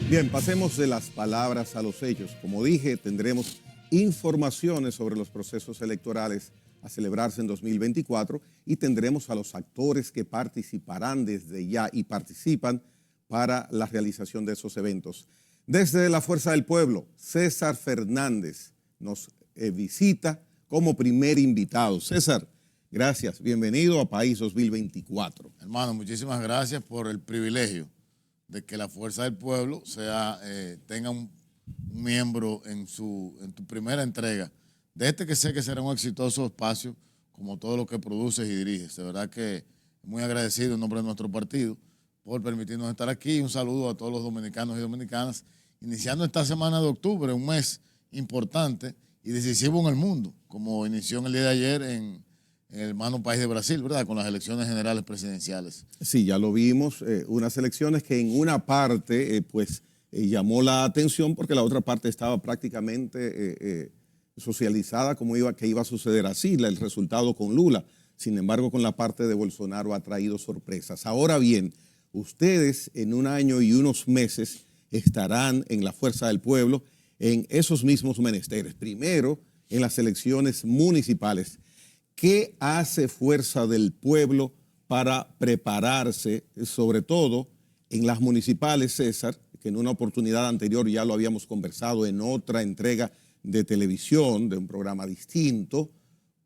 Bien, pasemos de las palabras a los hechos. Como dije, tendremos informaciones sobre los procesos electorales a celebrarse en 2024 y tendremos a los actores que participarán desde ya y participan para la realización de esos eventos. Desde la Fuerza del Pueblo, César Fernández nos visita como primer invitado. César, gracias. Bienvenido a País 2024. Hermano, muchísimas gracias por el privilegio de que la Fuerza del Pueblo tenga un miembro en tu primera entrega de este que sé que será un exitoso espacio como todo lo que produces y diriges. De verdad que muy agradecido en nombre de nuestro partido por permitirnos estar aquí. Un saludo a todos los dominicanos y dominicanas, iniciando esta semana de octubre, un mes importante y decisivo en el mundo, como inició en el día de ayer en el hermano país de Brasil, ¿verdad? Con las elecciones generales presidenciales. Sí, ya lo vimos, unas elecciones que en una parte llamó la atención porque la otra parte estaba prácticamente socializada como que iba a suceder así, el resultado con Lula. Sin embargo, con la parte de Bolsonaro ha traído sorpresas. Ahora bien, ustedes en un año y unos meses estarán en la Fuerza del Pueblo en esos mismos menesteres. Primero, en las elecciones municipales. ¿Qué hace Fuerza del Pueblo para prepararse, sobre todo en las municipales, César, que en una oportunidad anterior ya lo habíamos conversado en otra entrega de televisión, de un programa distinto,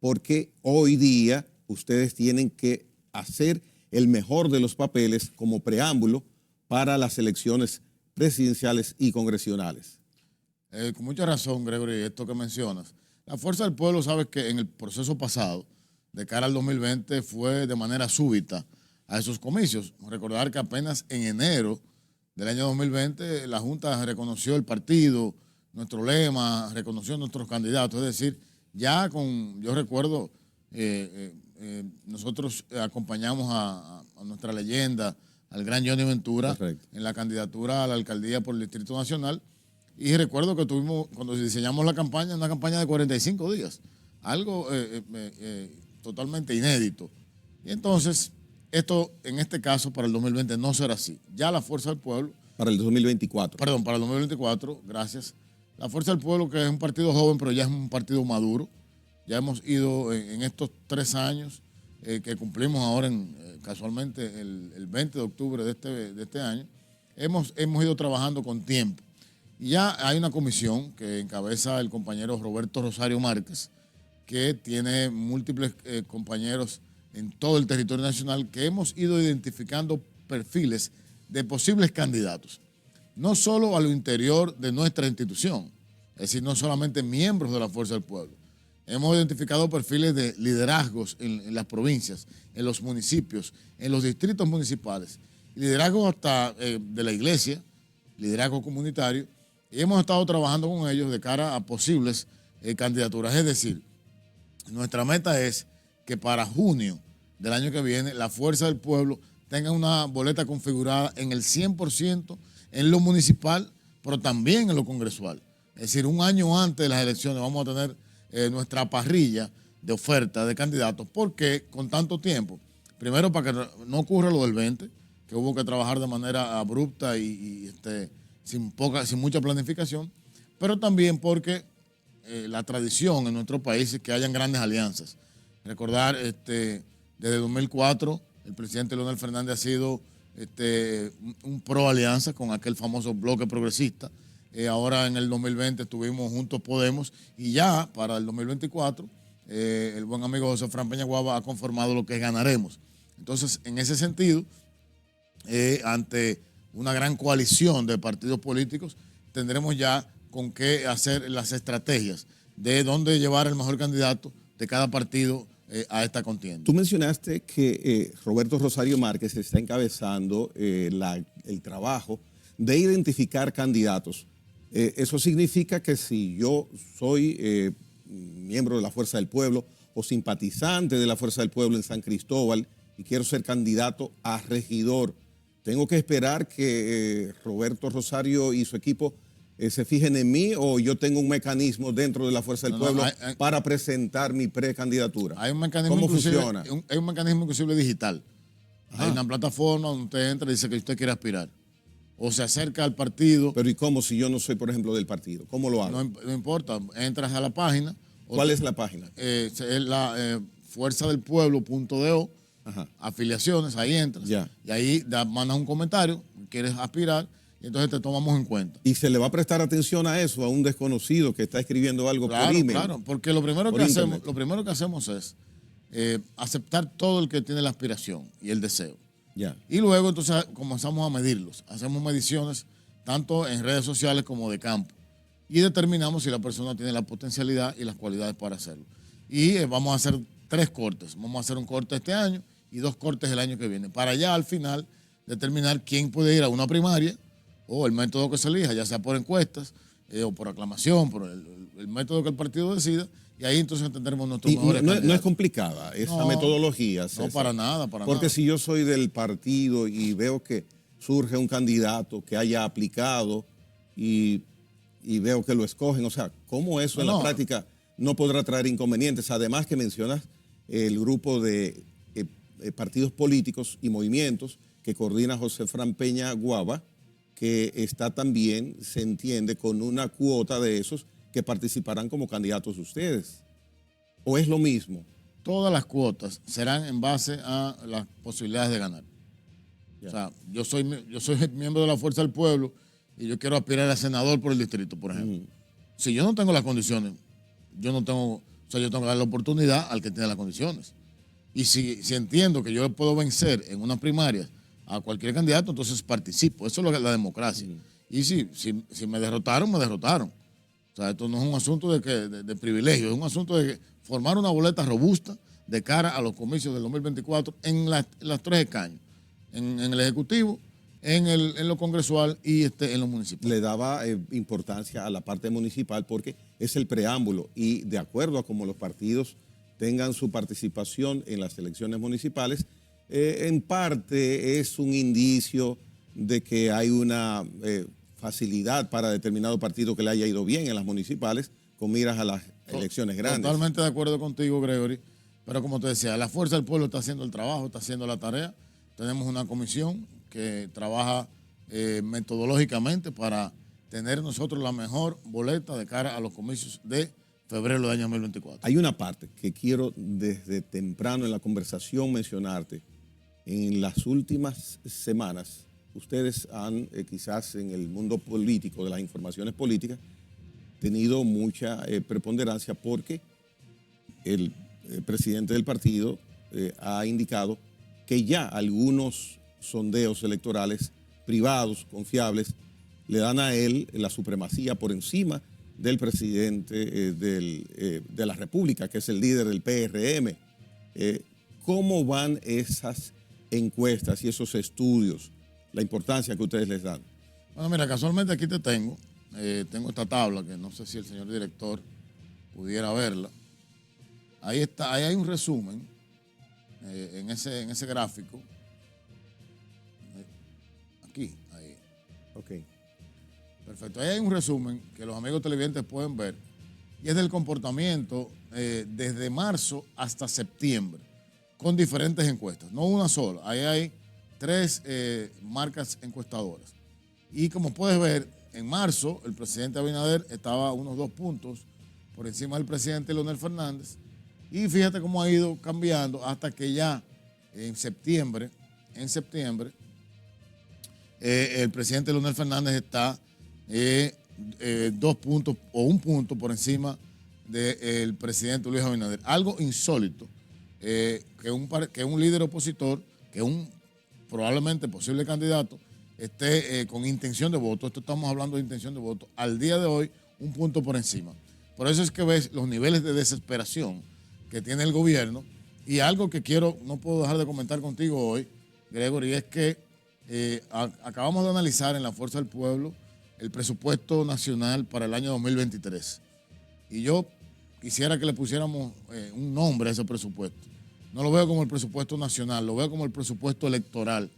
porque hoy día ustedes tienen que hacer el mejor de los papeles como preámbulo para las elecciones presidenciales y congresionales? Con mucha razón, Gregory, esto que mencionas. La Fuerza del Pueblo, sabes que en el proceso pasado, de cara al 2020, fue de manera súbita a esos comicios. Recordar que apenas en enero del año 2020 la Junta reconoció el partido, nuestro lema, reconoció nuestros candidatos. Es decir, yo recuerdo, nosotros acompañamos a nuestra leyenda, al gran Johnny Ventura, correcto, en la candidatura a la alcaldía por el Distrito Nacional. Y recuerdo que tuvimos, cuando diseñamos la campaña, una campaña de 45 días, algo totalmente inédito. Y entonces, esto en este caso para el 2020 no será así. Ya la Fuerza del Pueblo... Para el 2024. Perdón, para el 2024, gracias. La Fuerza del Pueblo, que es un partido joven, pero ya es un partido maduro. Ya hemos ido en estos 3 años que cumplimos ahora, casualmente, el 20 de octubre de este año, hemos ido trabajando con tiempo. Y ya hay una comisión que encabeza el compañero Roberto Rosario Márquez, que tiene múltiples compañeros en todo el territorio nacional, que hemos ido identificando perfiles de posibles candidatos, no solo a lo interior de nuestra institución, es decir, no solamente miembros de la Fuerza del Pueblo. Hemos identificado perfiles de liderazgos en las provincias, en los municipios, en los distritos municipales, liderazgos hasta de la iglesia, liderazgo comunitario, y hemos estado trabajando con ellos de cara a posibles candidaturas. Es decir, nuestra meta es que para junio del año que viene la Fuerza del Pueblo tenga una boleta configurada en el 100% en lo municipal, pero también en lo congresual. Es decir, un año antes de las elecciones vamos a tener nuestra parrilla de oferta de candidatos. ¿Por qué con tanto tiempo? Primero, para que no ocurra lo del 20, que hubo que trabajar de manera abrupta y sin mucha planificación, pero también porque la tradición en nuestro país es que hayan grandes alianzas. Recordar, desde 2004, el presidente Leonel Fernández ha sido un pro alianza con aquel famoso bloque progresista. Ahora en el 2020 estuvimos Juntos Podemos y ya para el 2024 el buen amigo José Fran Peñaguaba ha conformado lo que es Ganaremos. Entonces, en ese sentido, ante una gran coalición de partidos políticos, tendremos ya con qué hacer las estrategias de dónde llevar el mejor candidato de cada partido a esta contienda. Tú mencionaste que Roberto Rosario Márquez está encabezando el trabajo de identificar candidatos. Eso significa que si yo soy miembro de la Fuerza del Pueblo o simpatizante de la Fuerza del Pueblo en San Cristóbal y quiero ser candidato a regidor, ¿tengo que esperar que Roberto Rosario y su equipo se fijen en mí o yo tengo un mecanismo dentro de la Fuerza del Pueblo para presentar mi precandidatura? Hay un mecanismo. ¿Cómo funciona? Hay un mecanismo inclusive digital. Ajá. Hay una plataforma donde usted entra y dice que usted quiere aspirar. o se acerca al partido. Pero ¿y cómo si yo no soy, por ejemplo, del partido? ¿Cómo lo hago? No importa, entras a la página. ¿Cuál es la página? Es la fuerzadelpueblo.do, afiliaciones, ahí entras. Ya. Y ahí mandas un comentario, quieres aspirar, y entonces te tomamos en cuenta. ¿Y se le va a prestar atención a eso, a un desconocido que está escribiendo algo por email? Claro, porque lo primero que hacemos es aceptar todo el que tiene la aspiración y el deseo. Ya. Y luego entonces comenzamos a medirlos. Hacemos mediciones tanto en redes sociales como de campo. Y determinamos si la persona tiene la potencialidad y las cualidades para hacerlo. Y vamos a hacer 3 cortes. Vamos a hacer un corte este año y 2 cortes el año que viene. Para ya al final determinar quién puede ir a una primaria o el método que se elija, ya sea por encuestas o por aclamación, por el método que el partido decida. Y ahí entonces tendremos nuestros mejores candidatos. No es complicada esa metodología, César. No, para nada, Porque si yo soy del partido y veo que surge un candidato que haya aplicado y veo que lo escogen, o sea, ¿cómo eso en la práctica no podrá traer inconvenientes? Además que mencionas el grupo de partidos políticos y movimientos que coordina José Fran Peña Guava, que está también, se entiende, con una cuota de esos que participarán como candidatos ustedes. ¿O es lo mismo? Todas las cuotas serán en base a las posibilidades de ganar. Ya. O sea, yo soy miembro de la Fuerza del Pueblo y yo quiero aspirar a senador por el distrito, por ejemplo. Si yo no tengo las condiciones, yo tengo que dar la oportunidad al que tiene las condiciones. Y si entiendo que yo puedo vencer en unas primarias a cualquier candidato, entonces participo. Eso es la democracia. Y si me derrotaron, me derrotaron. O sea, esto no es un asunto de privilegio, es un asunto de formar una boleta robusta de cara a los comicios del 2024 en las 3 escaños, en el Ejecutivo, en lo congresual y en lo municipal. Le daba importancia a la parte municipal porque es el preámbulo y de acuerdo a cómo los partidos tengan su participación en las elecciones municipales, en parte es un indicio de que hay una facilidad para determinado partido que le haya ido bien en las municipales con miras a las elecciones grandes. Totalmente de acuerdo contigo, Gregory, pero como te decía, la Fuerza del Pueblo está haciendo el trabajo, está haciendo la tarea. Tenemos una comisión que trabaja metodológicamente para tener nosotros la mejor boleta de cara a los comicios de febrero del año 2024. Hay una parte que quiero desde temprano en la conversación mencionarte. En las últimas semanas, ustedes han, quizás en el mundo político, de las informaciones políticas, tenido mucha preponderancia porque el presidente del partido ha indicado que ya algunos sondeos electorales privados, confiables, le dan a él la supremacía por encima del presidente de la República, que es el líder del PRM. ¿Cómo van esas encuestas y esos estudios, la importancia que ustedes les dan? Bueno, mira, casualmente aquí te tengo esta tabla que no sé si el señor director pudiera verla. Ahí está, ahí hay un resumen en ese gráfico. Aquí, ahí. Ok. Perfecto. Ahí hay un resumen que los amigos televidentes pueden ver y es del comportamiento desde marzo hasta septiembre con diferentes encuestas, no una sola. Ahí hay 3 marcas encuestadoras. Y como puedes ver, en marzo el presidente Abinader estaba unos 2 puntos por encima del presidente Leonel Fernández. Y fíjate cómo ha ido cambiando hasta que ya en septiembre, el presidente Leonel Fernández está 2 puntos o 1 punto por encima del presidente Luis Abinader. Algo insólito, que un líder opositor, que un probablemente posible candidato, esté con intención de voto. Esto estamos hablando de intención de voto. Al día de hoy, 1 punto por encima. Por eso es que ves los niveles de desesperación que tiene el gobierno. Y algo que no puedo dejar de comentar contigo hoy, Gregory, es que acabamos de analizar en la Fuerza del Pueblo el presupuesto nacional para el año 2023. Y yo quisiera que le pusiéramos un nombre a ese presupuesto. No lo veo como el presupuesto nacional, lo veo como el presupuesto electoral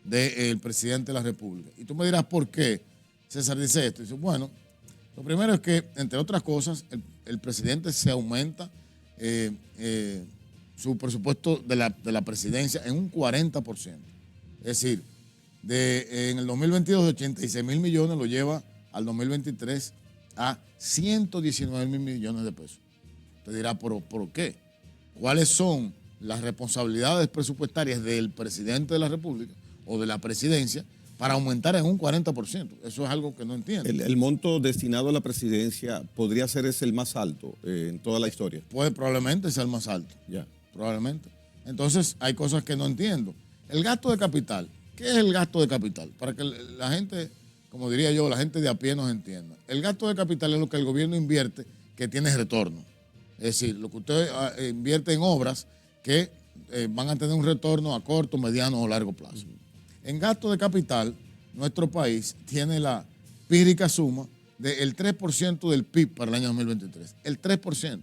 del presidente de la República. Y tú me dirás, ¿por qué César dice esto? Dice, bueno, lo primero es que, entre otras cosas, el presidente se aumenta su presupuesto de la presidencia en un 40%. Es decir, En el 2022 de 86 mil millones lo lleva al 2023 a 119 mil millones de pesos. Usted dirá, ¿por qué? ¿Cuáles son las responsabilidades presupuestarias del presidente de la República o de la presidencia para aumentar en un 40%? Eso es algo que no entiendo. El monto destinado a la presidencia podría ser ese el más alto en toda la historia. Puede probablemente ser el más alto. Ya. Probablemente. Entonces, hay cosas que no entiendo. El gasto de capital. ¿Qué es el gasto de capital? Para que la gente, como diría yo, la gente de a pie nos entienda. El gasto de capital es lo que el gobierno invierte que tiene retorno. Es decir, lo que usted invierte en obras que van a tener un retorno a corto, mediano o largo plazo. En gasto de capital, nuestro país tiene la pírrica suma del 3% del PIB para el año 2023. El 3%.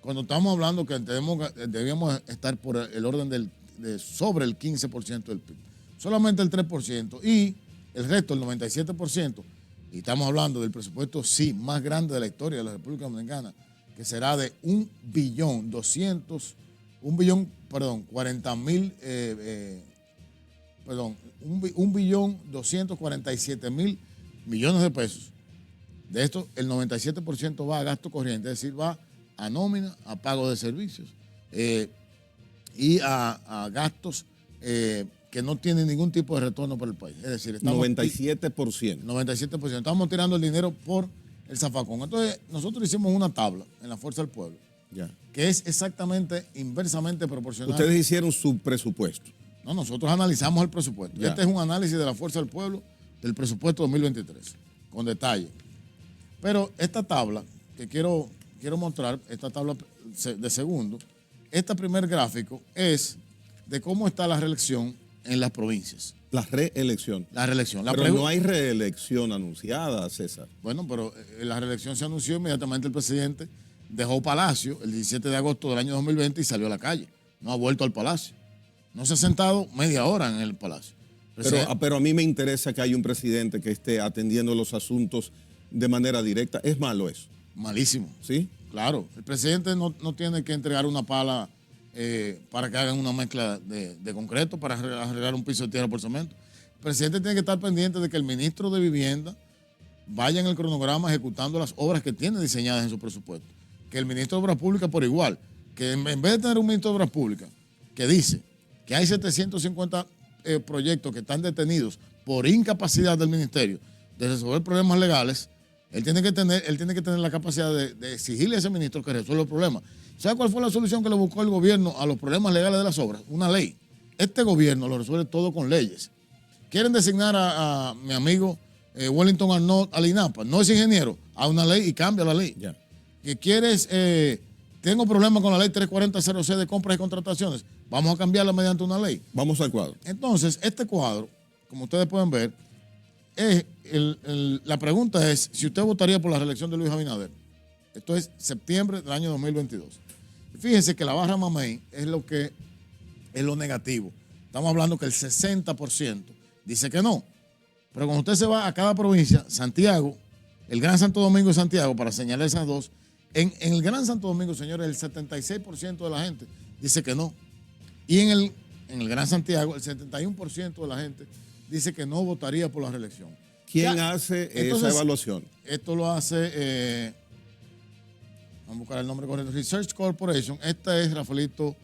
Cuando estamos hablando que debíamos estar por el orden de sobre el 15% del PIB. Solamente el 3% y el resto, el 97%, y estamos hablando del presupuesto, sí, más grande de la historia de la República Dominicana, que será de 1.247.000 millones de pesos. De esto, el 97% va a gasto corriente, es decir, va a nómina, a pago de servicios y a gastos que no tienen ningún tipo de retorno para el país. Es decir, 97%. 97%. Estamos tirando el dinero por el zafacón. Entonces, nosotros hicimos una tabla en la Fuerza del Pueblo, Ya. que es exactamente inversamente proporcional. Ustedes hicieron su presupuesto. No, nosotros analizamos el presupuesto. Ya. Este es un análisis de la Fuerza del Pueblo del presupuesto 2023, con detalle. Pero esta tabla que quiero mostrar, esta tabla de segundo, este primer gráfico es de cómo está la reelección en las provincias. La reelección. La reelección. Pero no hay reelección anunciada, César. Bueno, pero la reelección se anunció inmediatamente. El presidente dejó Palacio el 17 de agosto del año 2020 y salió a la calle. No ha vuelto al Palacio. No se ha sentado media hora en el Palacio. Pero a mí me interesa que haya un presidente que esté atendiendo los asuntos de manera directa. ¿Es malo eso? Malísimo. ¿Sí? Claro. El presidente no tiene que entregar una pala para que hagan una mezcla de concreto para arreglar un piso de tierra por cemento. El presidente tiene que estar pendiente de que el ministro de Vivienda vaya en el cronograma ejecutando las obras que tiene diseñadas en su presupuesto. Que el ministro de Obras Públicas por igual. Que en vez de tener un ministro de Obras Públicas que dice que hay 750 proyectos que están detenidos por incapacidad del ministerio de resolver problemas legales, él tiene que tener la capacidad de exigirle a ese ministro que resuelva el problema. ¿Sabe cuál fue la solución que le buscó el gobierno a los problemas legales de las obras? Una ley. Este gobierno lo resuelve todo con leyes. Quieren designar a mi amigo Wellington Arnaud al INAPA. No es ingeniero, a una ley y cambia la ley. Ya. Que quieres, tengo problemas con la ley 340.0C de compras y contrataciones. Vamos a cambiarla mediante una ley. Vamos al cuadro. Entonces, este cuadro, como ustedes pueden ver, la pregunta es si usted votaría por la reelección de Luis Abinader. Esto es septiembre del año 2022. Fíjense que la barra mamey es lo negativo. Estamos hablando que el 60% dice que no. Pero cuando usted se va a cada provincia, Santiago, el Gran Santo Domingo y Santiago, para señalar esas dos, en el Gran Santo Domingo, señores, el 76% de la gente dice que no. Y en el Gran Santiago, el 71% de la gente dice que no votaría por la reelección. ¿Quién hace esa evaluación? Esto lo hace, vamos a buscar el nombre correcto, Research Corporation. Esta es Rafaelito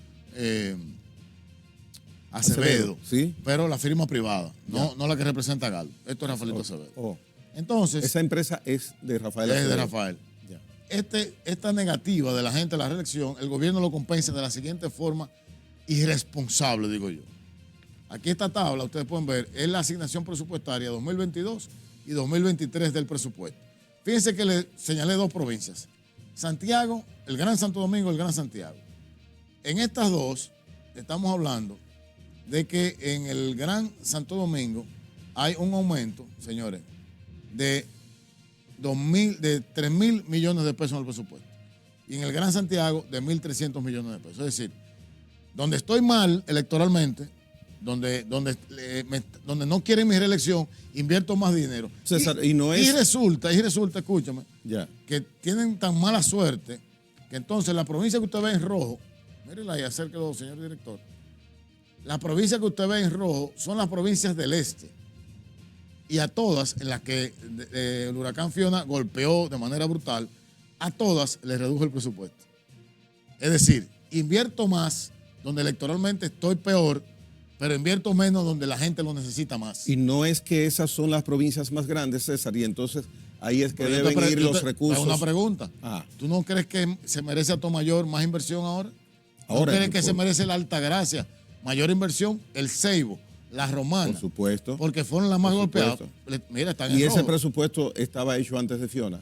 Acevedo, ¿sí? Pero la firma privada, no la que representa a Galo. Esto es Rafaelito Acevedo. Entonces, esa empresa es de Rafael Acevedo. Es de Rafael. Ya. Esta negativa de la gente a la reelección, el gobierno lo compensa de la siguiente forma irresponsable, digo yo. Aquí esta tabla, ustedes pueden ver, es la asignación presupuestaria 2022 y 2023 del presupuesto. Fíjense que le señalé dos provincias, Santiago, el Gran Santo Domingo y el Gran Santiago. En estas dos, estamos hablando de que en el Gran Santo Domingo hay un aumento, señores, de 3.000 millones de pesos en el presupuesto. Y en el Gran Santiago, de 1.300 millones de pesos. Es decir, donde estoy mal electoralmente, donde no quieren mi reelección, invierto más dinero. César, y resulta, escúchame, ya, que tienen tan mala suerte que entonces la provincia que usted ve en rojo, mírela ahí, acérquelo, señor director, Las provincias que usted ve en rojo son las provincias del este. Y a todas, en las que el huracán Fiona golpeó de manera brutal, a todas les redujo el presupuesto. Es decir, invierto más donde electoralmente estoy peor, pero invierto menos donde la gente lo necesita más. Y no es que esas son las provincias más grandes, César, y entonces ahí es que Pero deben ir los recursos. Una pregunta. Ah. ¿Tú no crees que se merece Atomayor más inversión ahora? ¿No Ahora, crees que se merece la Altagracia mayor inversión? El Ceibo, la Romana. Por supuesto. Porque fueron las más golpeadas. Mira, están en ¿Y ese rojo. presupuesto estaba hecho antes de Fiona?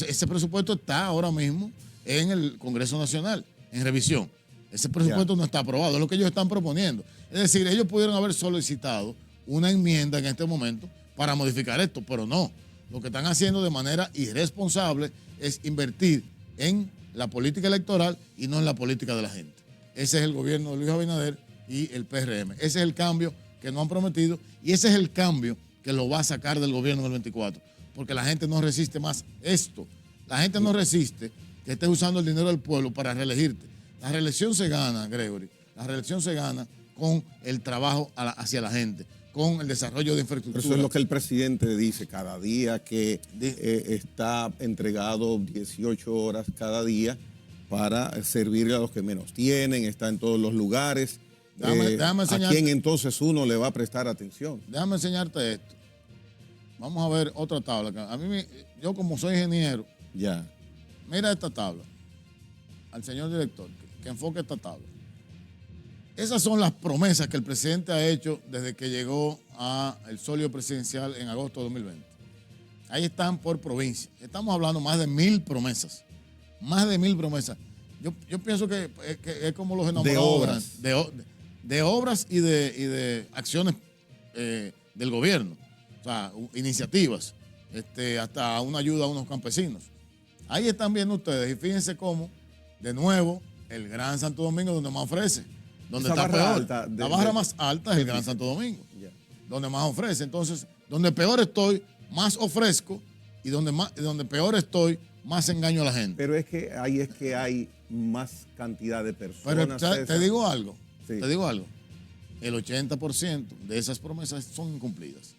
Ese presupuesto está ahora mismo en el Congreso Nacional, en revisión. Ese presupuesto no está aprobado, es lo que ellos están proponiendo. Es decir, ellos pudieron haber solicitado una enmienda en este momento para modificar esto, pero no. Lo que están haciendo de manera irresponsable es invertir en la política electoral y no en la política de la gente. Ese es el gobierno de Luis Abinader y el PRM. Ese es el cambio que no han prometido y ese es el cambio que lo va a sacar del gobierno del 24. Porque la gente no resiste más esto. La gente no resiste que estés usando el dinero del pueblo para reelegirte. La reelección se gana, Gregory, la reelección se gana con el trabajo hacia la gente, con el desarrollo de infraestructura. Eso es lo que el presidente dice cada día, que está entregado 18 horas cada día para servirle a los que menos tienen, está en todos los lugares. Déjame ¿A quién entonces uno le va a prestar atención? Déjame enseñarte esto. Vamos a ver otra tabla. Yo como soy ingeniero, ya. Mira esta tabla. Al señor director, que enfoque esta tabla. Esas son las promesas que el presidente ha hecho desde que llegó al solio presidencial en agosto de 2020. Ahí están por provincia. Estamos hablando más de 1000 promesas. Más de 1000 promesas. Yo pienso que es como los enamorados. De obras y de acciones del gobierno. O sea, iniciativas. Hasta una ayuda a unos campesinos. Ahí están viendo ustedes y fíjense cómo, de nuevo, el Gran Santo Domingo donde más ofrece. Donde está peor. La barra más alta es el Gran Santo Domingo. Donde más ofrece. Entonces, donde peor estoy, más ofrezco y donde peor estoy, más engaño a la gente. Pero es que hay más cantidad de personas. Pero te digo algo. Sí. Te digo algo. El 80% de esas promesas son incumplidas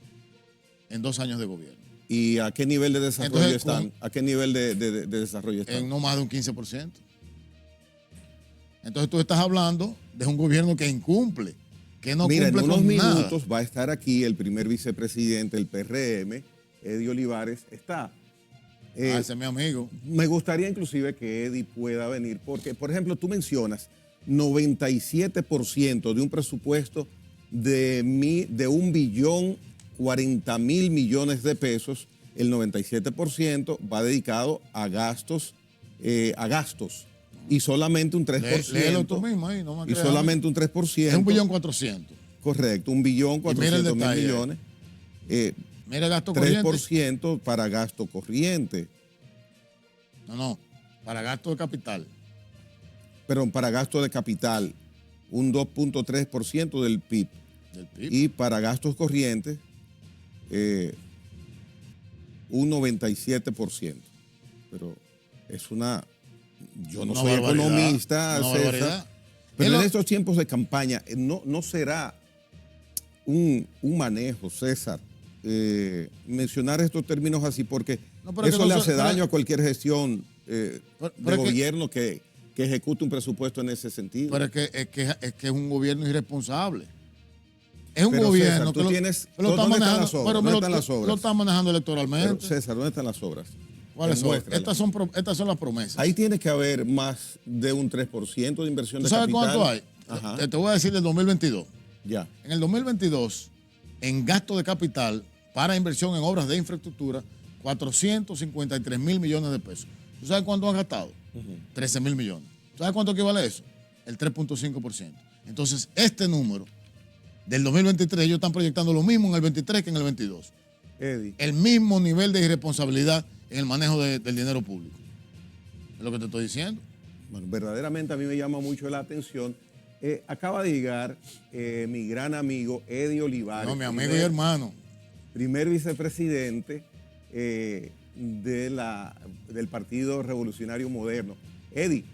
en 2 años de gobierno. ¿Y a qué nivel de desarrollo están? ¿A qué nivel de desarrollo están? En no más de un 15%. Entonces tú estás hablando de un gobierno que incumple, que no cumple con nada. En unos minutos va a estar aquí el primer vicepresidente del PRM, Eddie Olivares, está. Ese es mi amigo. Me gustaría inclusive que Eddie pueda venir, porque, por ejemplo, tú mencionas 97% de un presupuesto de 1.040.000.000.000 de pesos, el 97% va dedicado a gastos, y solamente un 3%. Léelo tú mismo ahí, no me y creas. solamente un 3%. Es 1.400.000. Correcto, 1.400.000.000. Mira el gasto corriente. 3% para gasto corriente. No, para gasto de capital. Pero para gasto de capital, un 2.3% del PIB. Y para gastos corrientes, un 97%. Pero es una... Yo no soy economista, César, pero en estos tiempos de campaña no será un manejo, César, mencionar estos términos así, porque eso le hace daño a cualquier gestión de gobierno que ejecute un presupuesto en ese sentido. Pero es que es un gobierno irresponsable. Es un pero gobierno César, que ¿dónde están las obras? ¿Dónde están las obras? Lo está manejando electoralmente. Pero, César, ¿dónde están las obras? ¿Cuáles son? Estas son las promesas. Ahí tiene que haber más de un 3% de inversión de capital. ¿Tú sabes cuánto hay? Ajá. Te voy a decir del 2022. Ya. En el 2022, en gasto de capital para inversión en obras de infraestructura, 453.000 millones de pesos. ¿Tú sabes cuánto han gastado? 13.000 millones. ¿Tú sabes cuánto equivale eso? El 3.5%. Entonces, este número del 2023, ellos están proyectando lo mismo en el 23 que en el 22. Eddie. El mismo nivel de irresponsabilidad en el manejo del dinero público. Es lo que te estoy diciendo. Bueno, verdaderamente a mí me llama mucho la atención. Acaba de llegar mi gran amigo Eddie Olivares. No, mi amigo y hermano. Primer vicepresidente del Partido Revolucionario Moderno. Eddie,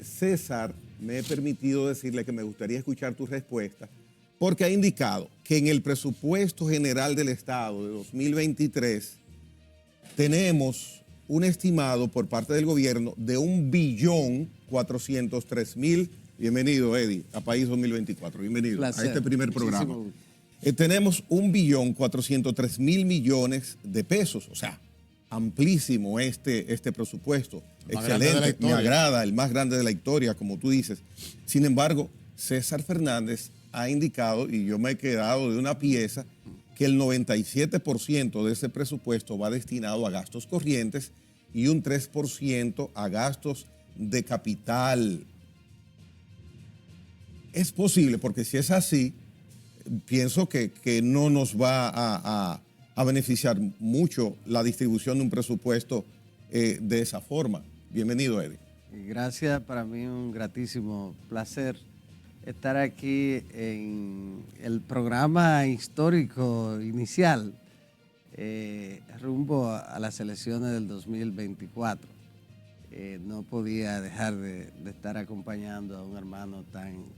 César me he permitido decirle que me gustaría escuchar tu respuesta, porque ha indicado que en el presupuesto general del Estado de 2023 tenemos un estimado por parte del gobierno de 1.403.000. Bienvenido, Eddie, a País 2024. Bienvenido a este primer programa. Tenemos 1.403.000 millones de pesos, o sea, amplísimo este presupuesto. Excelente, me agrada, el más grande de la historia, como tú dices. Sin embargo, César Fernández ha indicado, y yo me he quedado de una pieza, que el 97% de ese presupuesto va destinado a gastos corrientes y un 3% a gastos de capital. Es posible, porque si es así, pienso que no nos va a beneficiar mucho la distribución de un presupuesto de esa forma. Bienvenido, Eddie. Gracias, para mí un gratísimo placer estar aquí en el programa histórico inicial rumbo a las elecciones del 2024. No podía dejar de estar acompañando a un hermano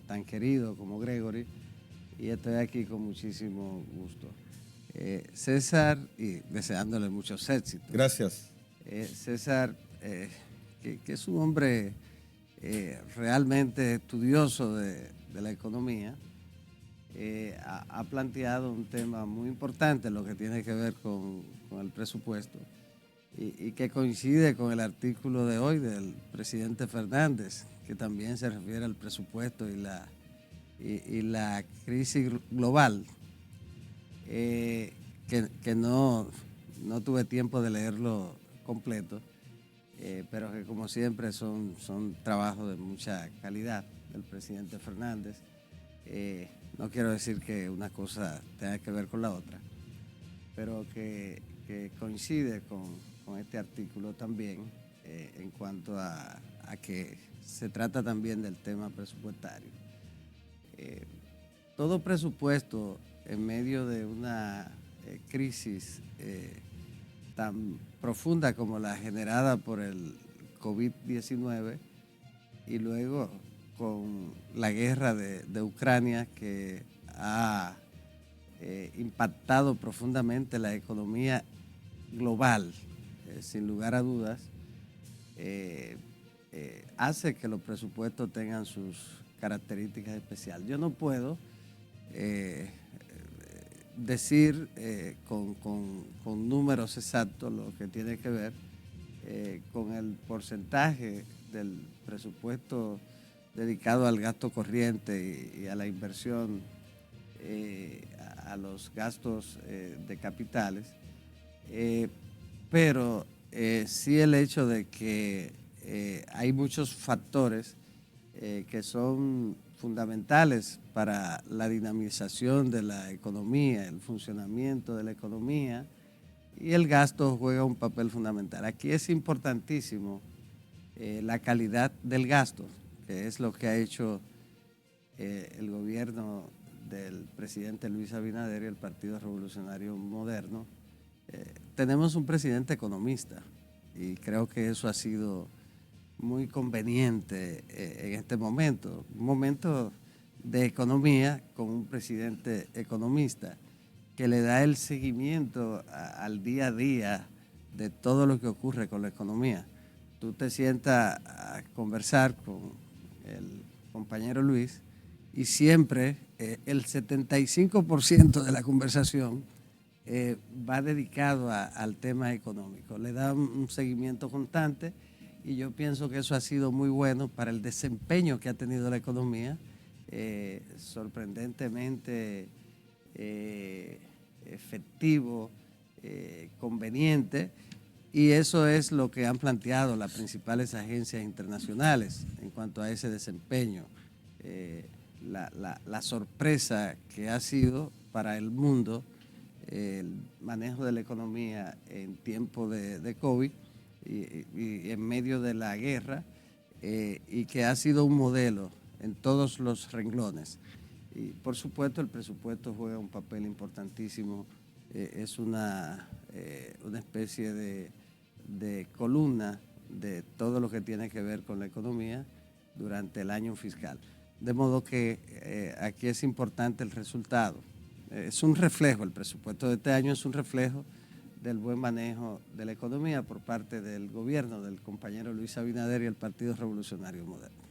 tan querido como Gregory, y estoy aquí con muchísimo gusto. César, y deseándole muchos éxitos. Gracias. César, que es un hombre realmente estudioso de la economía, ha planteado un tema muy importante, lo que tiene que ver con el presupuesto, y que coincide con el artículo de hoy del presidente Fernández, que también se refiere al presupuesto y la crisis global, que no tuve tiempo de leerlo completo, pero que como siempre son trabajos de mucha calidad del presidente Fernández. No quiero decir que una cosa tenga que ver con la otra, pero que coincide con este artículo también, en cuanto a que se trata también del tema presupuestario. Todo presupuesto en medio de una crisis tan profunda como la generada por el COVID-19, y luego con la guerra de Ucrania, que ha impactado profundamente la economía global, sin lugar a dudas, hace que los presupuestos tengan sus características especiales. Yo no puedo decir con números exactos lo que tiene que ver con el porcentaje del presupuesto dedicado al gasto corriente y a la inversión, a los gastos de capitales, pero sí el hecho de que hay muchos factores que son fundamentales para la dinamización de la economía, el funcionamiento de la economía, y el gasto juega un papel fundamental. Aquí es importantísimo la calidad del gasto, que es lo que ha hecho el gobierno del presidente Luis Abinader y el Partido Revolucionario Moderno. Tenemos un presidente economista, y creo que eso ha sido muy conveniente en este momento, un momento de economía con un presidente economista que le da el seguimiento al día a día de todo lo que ocurre con la economía. Tú te sientas a conversar con el compañero Luis y siempre el 75% de la conversación va dedicado al tema económico. Le da un seguimiento constante, y yo pienso que eso ha sido muy bueno para el desempeño que ha tenido la economía, sorprendentemente efectivo, conveniente, y eso es lo que han planteado las principales agencias internacionales en cuanto a ese desempeño. La sorpresa que ha sido para el mundo el manejo de la economía en tiempo de COVID y en medio de la guerra, y que ha sido un modelo en todos los renglones. Y por supuesto el presupuesto juega un papel importantísimo, es una especie de columna de todo lo que tiene que ver con la economía, durante el año fiscal. De modo que aquí es importante el resultado. Es un reflejo, el presupuesto de este año es un reflejo del buen manejo de la economía por parte del gobierno, del compañero Luis Abinader y el Partido Revolucionario Moderno.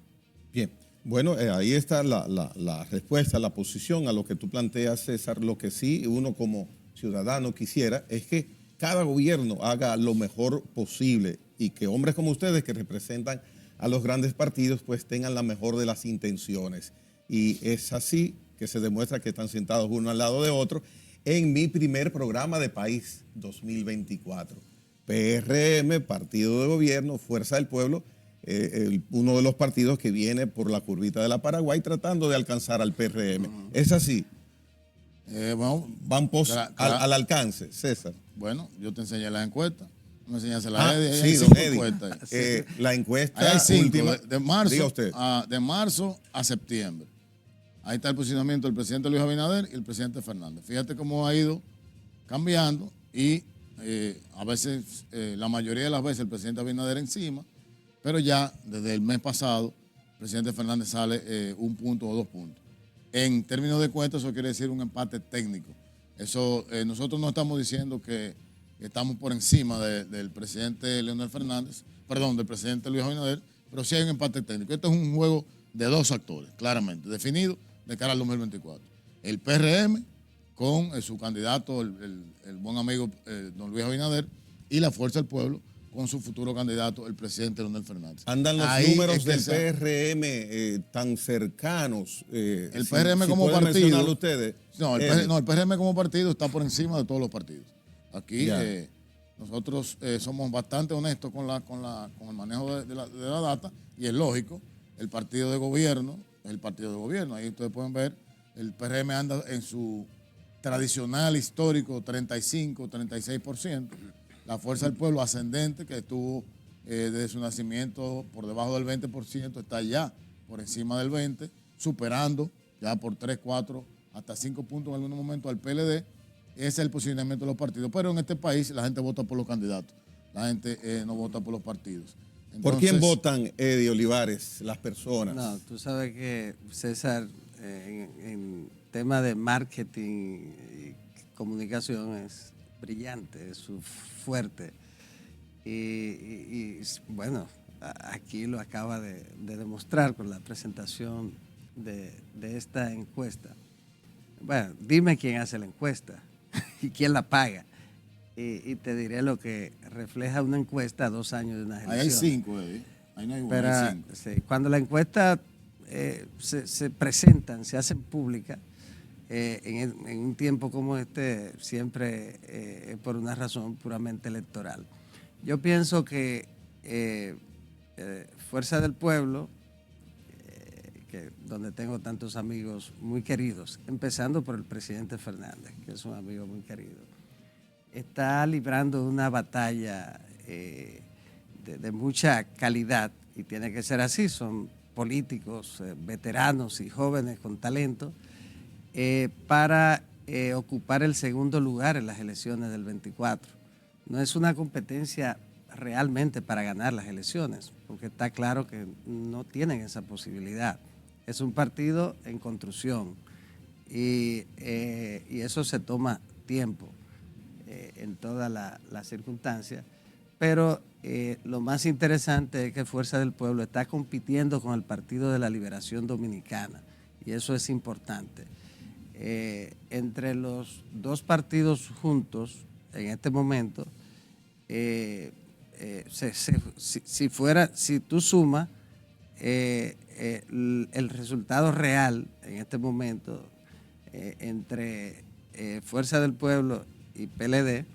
Bien, bueno, ahí está la respuesta, la posición a lo que tú planteas, César. Lo que sí uno como ciudadano quisiera es que cada gobierno haga lo mejor posible y que hombres como ustedes que representan a los grandes partidos pues tengan la mejor de las intenciones. Y es así que se demuestra que están sentados uno al lado de otro en mi primer programa de país 2024. PRM, Partido de Gobierno, Fuerza del Pueblo, uno de los partidos que viene por la curvita de la Paraguay tratando de alcanzar al PRM. ¿Es así? Bueno, Van al alcance, César. Bueno, yo te enseñé las encuestas. Me enseñaste la Eddie. Sí, don Eddie. La encuesta hay 5 última. de marzo a septiembre. Ahí está el posicionamiento del presidente Luis Abinader y el presidente Fernández. Fíjate cómo ha ido cambiando y a veces, la mayoría de las veces el presidente Abinader encima, pero ya desde el mes pasado el presidente Fernández sale 1 punto o 2 puntos. En términos de cuentas eso quiere decir un empate técnico. Eso nosotros no estamos diciendo que estamos por encima del presidente Leonel Fernández, perdón, del presidente Luis Abinader, pero sí hay un empate técnico. Esto es un juego de 2 actores, claramente, definido de cara al 2024. El PRM con su candidato, el buen amigo don Luis Abinader, y la Fuerza del Pueblo con su futuro candidato, el presidente Leonel Fernández. ¿Andan los números del PRM tan cercanos? El PRM como partido. Ustedes? No, el PRM como partido está por encima de todos los partidos. Aquí nosotros somos bastante honestos con el manejo de la data y es lógico, el partido de gobierno es el partido de gobierno. Ahí ustedes pueden ver, el PRM anda en su tradicional histórico 35, 36%. La Fuerza del Pueblo ascendente, que estuvo desde su nacimiento por debajo del 20%, está ya por encima del 20%, superando ya por 3, 4, hasta 5 puntos en algún momento al PLD. Ese es el posicionamiento de los partidos. Pero en este país la gente vota por los candidatos. La gente no vota por los partidos. Entonces, ¿por quién votan, Eddie Olivares, las personas? No, tú sabes que César, en tema de marketing y comunicación es brillante, es su fuerte. Y bueno, aquí lo acaba de demostrar con la presentación de esta encuesta. Bueno, dime quién hace la encuesta y quién la paga. Y te diré lo que refleja una encuesta a 2 años de una elección. Ahí hay 5, ahí no hay 1, pero, hay 5. Sí, cuando la encuesta se presentan, se hacen públicas, en un tiempo como este, siempre es por una razón puramente electoral. Yo pienso que Fuerza del Pueblo, donde tengo tantos amigos muy queridos, empezando por el presidente Fernández, que es un amigo muy querido, está librando una batalla de mucha calidad, y tiene que ser así. Son políticos veteranos y jóvenes con talento para ocupar el segundo lugar en las elecciones del 24. No es una competencia realmente para ganar las elecciones, porque está claro que no tienen esa posibilidad. Es un partido en construcción y eso se toma tiempo en todas las circunstancias, pero lo más interesante es que Fuerza del Pueblo está compitiendo con el Partido de la Liberación Dominicana, y eso es importante. Entre los 2 partidos juntos en este momento, si tú sumas el resultado real en este momento entre Fuerza del Pueblo y PLD,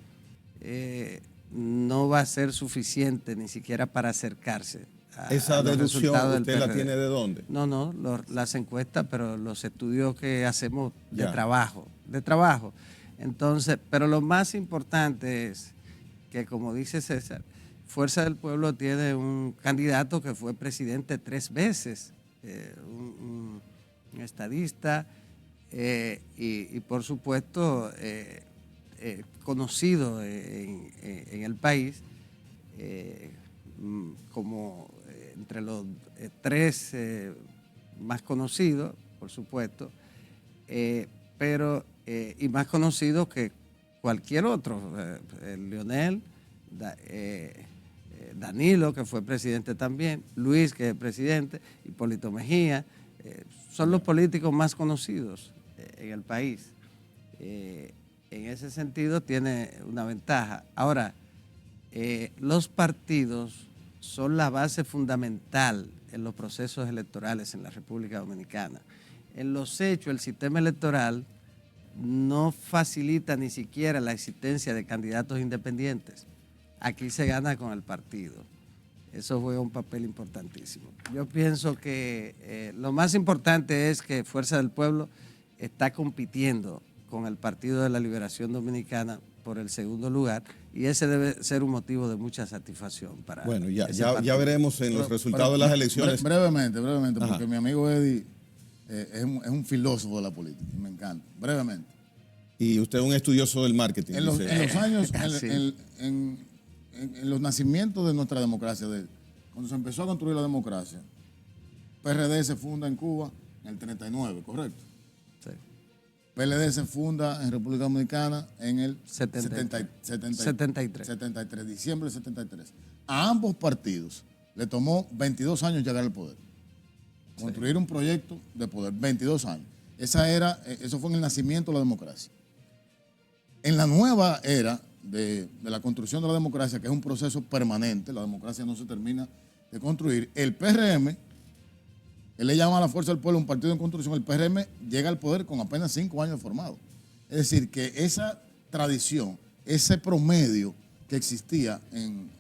no va a ser suficiente ni siquiera para acercarse ¿Esa deducción usted la tiene de dónde? No, las encuestas, pero los estudios que hacemos de trabajo. Entonces, pero lo más importante es que, como dice César, Fuerza del Pueblo tiene un candidato que fue presidente 3 veces, un estadista y por supuesto conocido en el país como entre los tres más conocidos, por supuesto, pero y más conocidos que cualquier otro. Leonel, Danilo, que fue presidente también, Luis, que es presidente, Hipólito Mejía, son los políticos más conocidos en el país. En ese sentido tiene una ventaja. Ahora, los partidos son la base fundamental en los procesos electorales en la República Dominicana. En los hechos, el sistema electoral no facilita ni siquiera la existencia de candidatos independientes. Aquí se gana con el partido. Eso juega un papel importantísimo. Yo pienso que lo más importante es que Fuerza del Pueblo está compitiendo con el Partido de la Liberación Dominicana por el segundo lugar, y ese debe ser un motivo de mucha satisfacción para Bueno, ya veremos en los resultados de las elecciones. Brevemente, porque mi amigo Eddie es un filósofo de la política y me encanta. Brevemente. Y usted es un estudioso del marketing. En los años, Sí. en los nacimientos de nuestra democracia, cuando se empezó a construir la democracia, PRD se funda en Cuba en el 39, ¿correcto? Sí. PLD se funda en República Dominicana en el 73. 73, diciembre del 73. A ambos partidos le tomó 22 años llegar al poder. Construir un proyecto de poder, 22 años. Eso fue en el nacimiento de la democracia. En la nueva era de la construcción de la democracia, que es un proceso permanente, la democracia no se termina de construir, el PRM, él le llama a la Fuerza del Pueblo un partido en construcción, el PRM llega al poder con apenas 5 años formado. Es decir, que esa tradición, ese promedio que existía en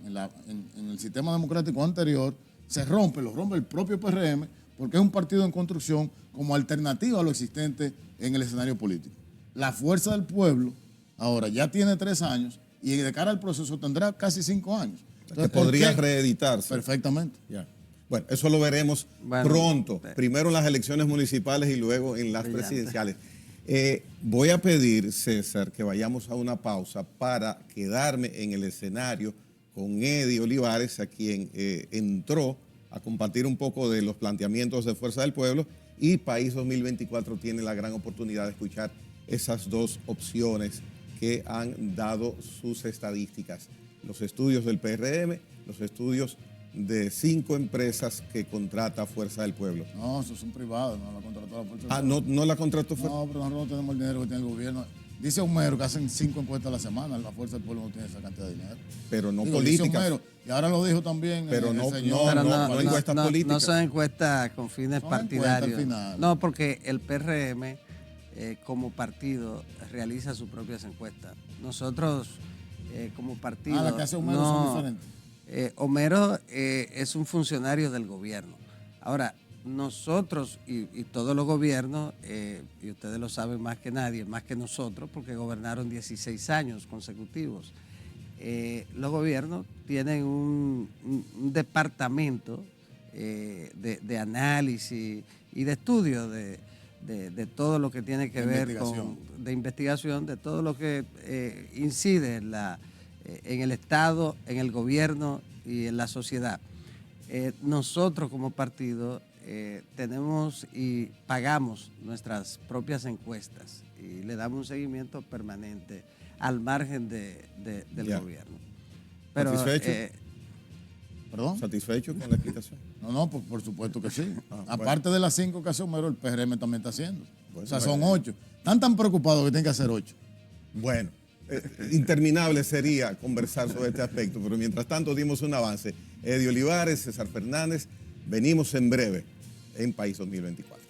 el sistema democrático anterior, lo rompe el propio PRM, porque es un partido en construcción como alternativa a lo existente en el escenario político. La Fuerza del Pueblo ahora ya tiene 3 años y de cara al proceso tendrá casi 5 años. Entonces, que podría reeditarse. Perfectamente. Ya. Bueno, eso lo veremos pronto. Primero en las elecciones municipales y luego en las presidenciales. Voy a pedir, César, que vayamos a una pausa para quedarme en el escenario con Eddie Olivares, a quien entró a compartir un poco de los planteamientos de Fuerza del Pueblo, y País 2024 tiene la gran oportunidad de escuchar esas dos opciones que han dado sus estadísticas. Los estudios del PRM, los estudios de 5 empresas que contrata Fuerza del Pueblo. No, esos son privados, no la contrató la Fuerza del Pueblo. No la contrató Fuerza. No, pero nosotros no tenemos el dinero que tiene el gobierno. Dice Homero que hacen 5 encuestas a la semana, la Fuerza del Pueblo no tiene esa cantidad de dinero. Pero no políticas. Y ahora lo dijo también pero el no señor. No encuestas políticas. No son encuestas con fines partidarios. Final. No, porque el PRM como partido realiza sus propias encuestas. Nosotros como partido... las que hace Homero son diferentes. Homero es un funcionario del gobierno. Ahora, nosotros y todos los gobiernos, y ustedes lo saben más que nadie, más que nosotros, porque gobernaron 16 años consecutivos, los gobiernos tienen un departamento de análisis y de estudio de todo lo que tiene que ver con de investigación, de todo lo que incide en el Estado, en el gobierno y en la sociedad. Nosotros como partido tenemos y pagamos nuestras propias encuestas y le damos un seguimiento permanente al margen del gobierno. Pero, ¿satisfecho? ¿Perdón? ¿Satisfecho con la explicación? No, por supuesto que sí. Aparte de las 5 que hace Homero, el PRM también está haciendo. Bueno, o sea, son 8. Están tan preocupados que tienen que hacer 8. Bueno, interminable sería conversar sobre este aspecto, pero mientras tanto dimos un avance. Eddie Olivares, César Fernández, venimos en breve en País 2024.